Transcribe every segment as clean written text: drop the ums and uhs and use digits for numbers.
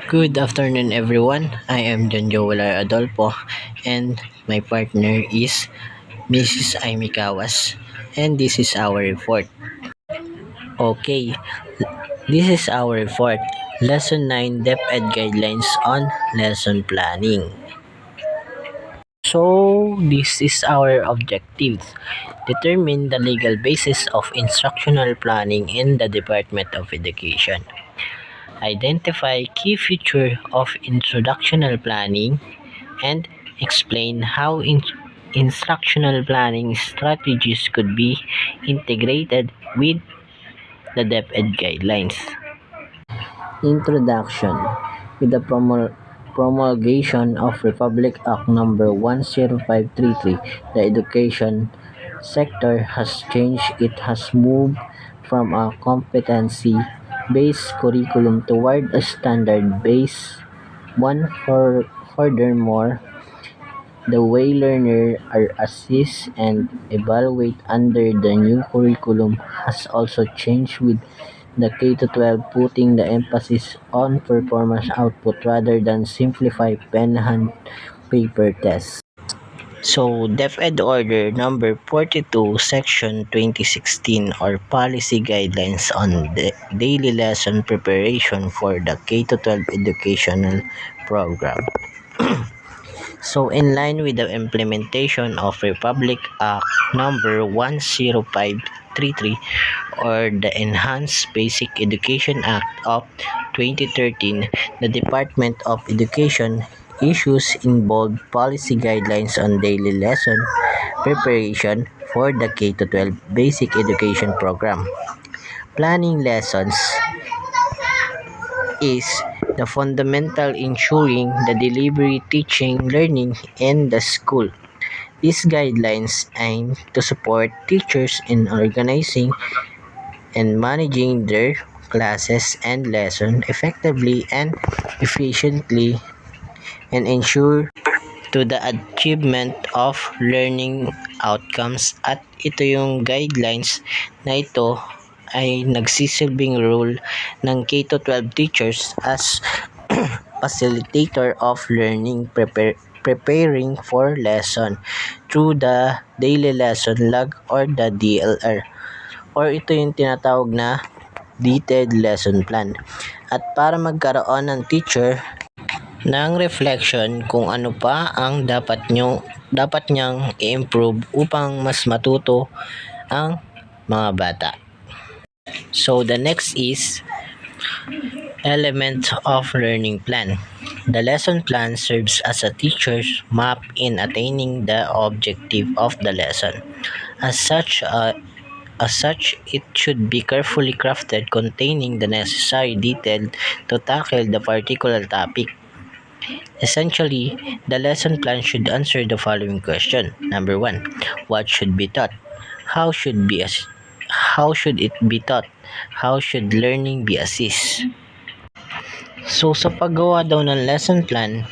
Good afternoon, everyone. I am John Joel Adolfo, and my partner is Mrs. Amy Kawas, and this is our report. Okay, this is our report. Lesson 9 DepEd Guidelines on Lesson Planning. So, this is our objectives. Determine the legal basis of instructional planning in the Department of Education. Identify key features of instructional planning and explain how instructional planning strategies could be integrated with the DepEd guidelines. Introduction. With the promulgation of Republic Act No. 10533, the education sector has changed. It has moved from a competency-based curriculum toward a standard-based one. Furthermore, the way learners are assessed and evaluated under the new curriculum has also changed, with the K-12 putting the emphasis on performance output rather than simplified pen-hand paper tests. So, DepEd Order Number 42, Section 2016, or Policy Guidelines on Daily Lesson Preparation for the K-12 Educational Program. So, in line with the implementation of Republic Act Number 10533, or the Enhanced Basic Education Act of 2013, the Department of Education issues in bold policy guidelines on daily lesson preparation for the K-12 Basic Education Program. Planning lessons is the fundamental ensuring the delivery, teaching, learning in the school. These guidelines aim to support teachers in organizing and managing their classes and lessons effectively and efficiently, and ensure to the achievement of learning outcomes. At ito yung guidelines na ito ay nagsisilbing role ng K-12 teachers as facilitator of learning, preparing for lesson through the daily lesson log or the DLR, or ito yung tinatawag na detailed lesson plan. At para magkaroon ng teacher ng reflection kung ano pa ang dapat niyang i-improve upang mas matuto ang mga bata. So the next is element of learning plan. The lesson plan serves as a teacher's map in attaining the objective of the lesson. As such, it should be carefully crafted, containing the necessary detail to tackle the particular topic. Essentially, the lesson plan should answer the following question. Number 1, what should be taught? How should it be taught? How should learning be assessed? So, sa paggawa daw ng lesson plan,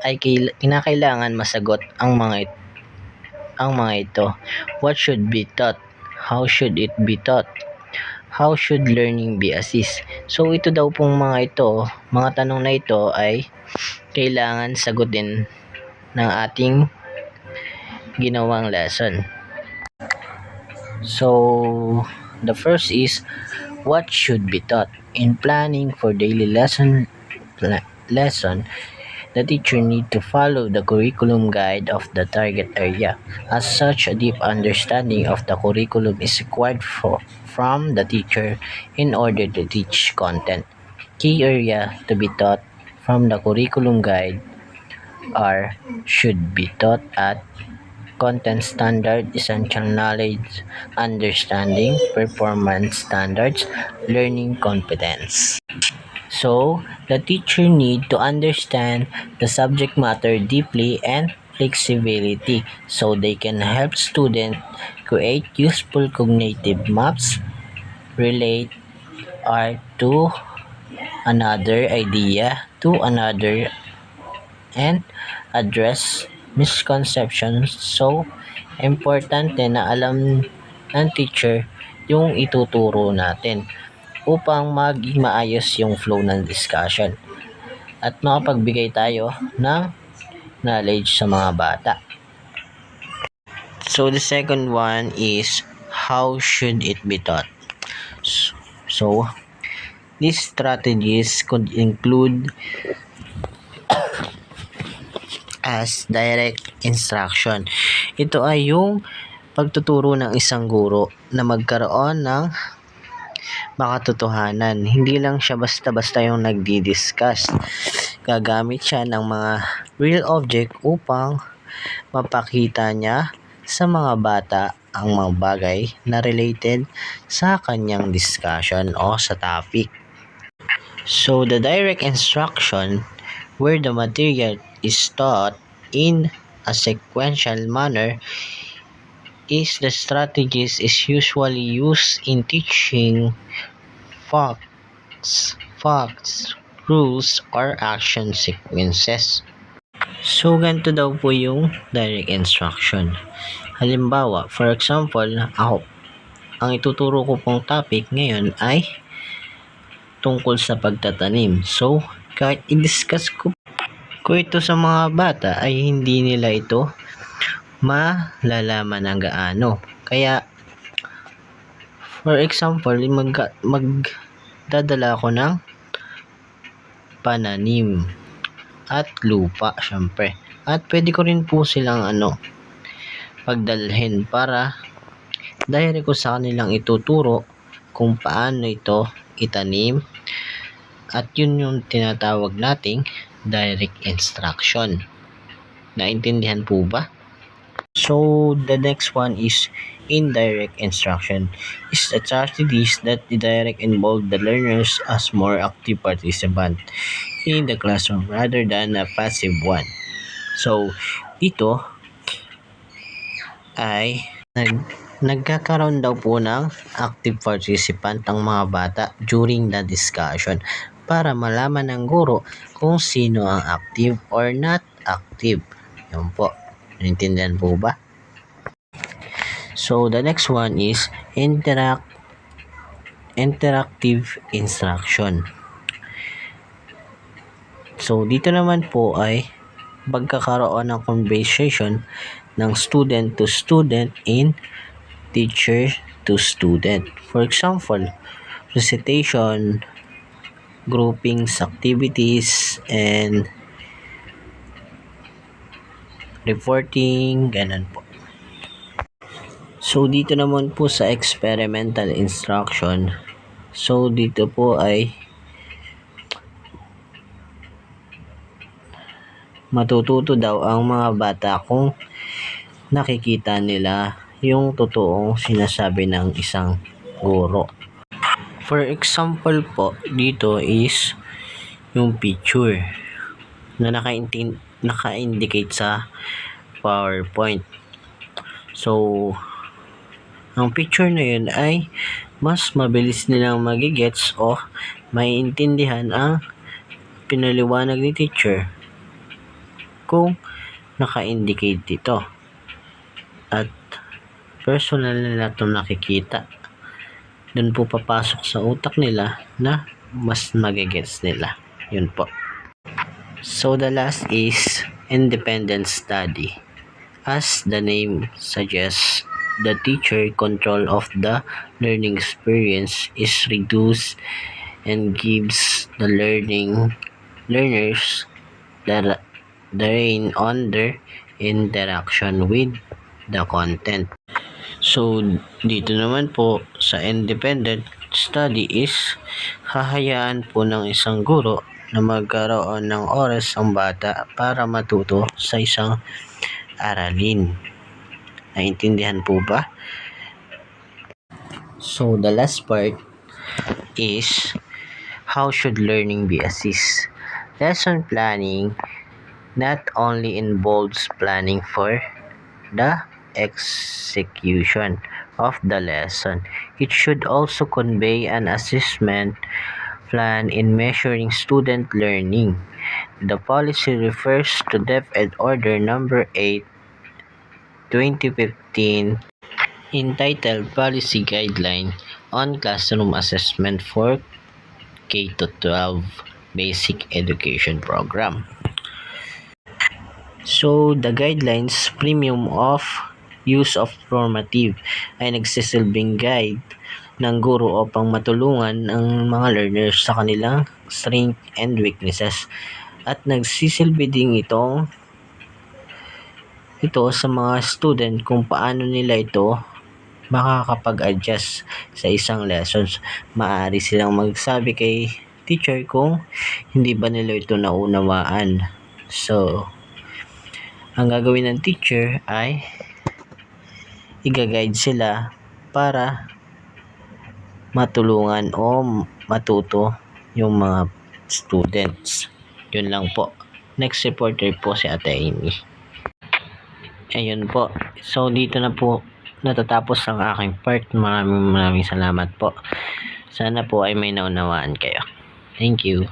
ay kinakailangan masagot ang mga ito. What should be taught? How should it be taught? How should learning be assessed? So, ito daw pong mga tanong na ito ay kailangan sagutin ng ating ginawang lesson. So, the first is, what should be taught? In planning for daily lesson, the teacher need to follow the curriculum guide of the target area. As such, a deep understanding of the curriculum is required from the teacher in order to teach content. Key area to be taught from the curriculum guide are should be taught at content standard, essential knowledge, understanding, performance standards, learning competence. So, the teacher need to understand the subject matter deeply and flexibility so they can help students create useful cognitive maps, relate art to another idea to another, and address misconceptions. So, importante na alam ng teacher yung ituturo natin upang maging maayos yung flow ng discussion. at makapagbigay tayo ng knowledge sa mga bata. So the second one is how should it be taught? So these strategies could include as direct instruction. Ito ay yung pagtuturo ng isang guro na magkaroon ng makatotohanan. Hindi lang siya basta-basta yung nagdi-discuss. Gagamit siya ng mga real object upang mapakita niya sa mga bata ang mga bagay na related sa kanyang discussion o sa topic. So the direct instruction where the material is taught in a sequential manner is the strategies is usually used in teaching facts, rules, or action sequences. So, ganito daw po yung direct instruction. Halimbawa, for example, ang ituturo ko pong topic ngayon ay tungkol sa pagtatanim. So, kahit i-discuss ko ito sa mga bata ay hindi nila ito malalaman ng gaano. Kaya, for example, magdadala ako ng pananim at lupa, syempre. At pwede ko rin po silang pagdalhin para direct ko sa kanilang ituturo kung paano ito itanim. At yun yung tinatawag nating direct instruction. Naintindihan po ba? So, the next one is indirect instruction. Is the strategies that direct involve the learners as more active participant in the classroom rather than a passive one. So, dito ay nagkakaroon daw po ng active participant ang mga bata during the discussion para malaman ng guro kung sino ang active or not active. Yun po. Naintindihan po ba? So, the next one is interactive instruction. So, dito naman po ay pagkakaroon ng conversation ng student to student in teacher to student. For example, recitation, groupings, activities, and reporting, ganun po. So, dito naman po sa experimental instruction, so dito po ay matututo daw ang mga bata kung nakikita nila yung totoong sinasabi ng isang guro. For example po, dito is yung picture na naka-indicate sa PowerPoint. So, ang picture na yun ay mas mabilis nilang magigets o maiintindihan ang pinaliwanag ni teacher kung naka-indicate dito. At personal nila itong nakikita. Doon po papasok sa utak nila na mas magigets nila. Yun po. So, the last is independent study. As the name suggests, the teacher control of the learning experience is reduced and gives the learners the rein on their interaction with the content. So, dito naman po sa independent study is hahayaan po ng isang guro na magkaroon ng oras ang bata para matuto sa isang aralin. Naintindihan po ba? So, the last part is how should learning be assist? Lesson planning not only involves planning for the execution of the lesson. It should also convey an assessment plan in measuring student learning. The policy refers to DepEd Order Number 8, 2015, entitled Policy Guideline on Classroom Assessment for K-12. basic education program. So, the guidelines premium of use of formative ay nagsisilbing guide ng guro upang matulungan ang mga learners sa kanilang strength and weaknesses at nagsisilbi din ito sa mga student kung paano nila ito makakapag-adjust sa isang lessons. Maaari silang magsabi kay teacher kung hindi ba nila ito naunawaan. So, ang gagawin ng teacher ay i-guide sila para matulungan o matuto yung mga students. Yun lang po. Next reporter po si Ate Amy. Ayun po. So, dito na po natatapos ang aking part. Maraming salamat po. Sana po ay may naunawaan kayo. Thank you.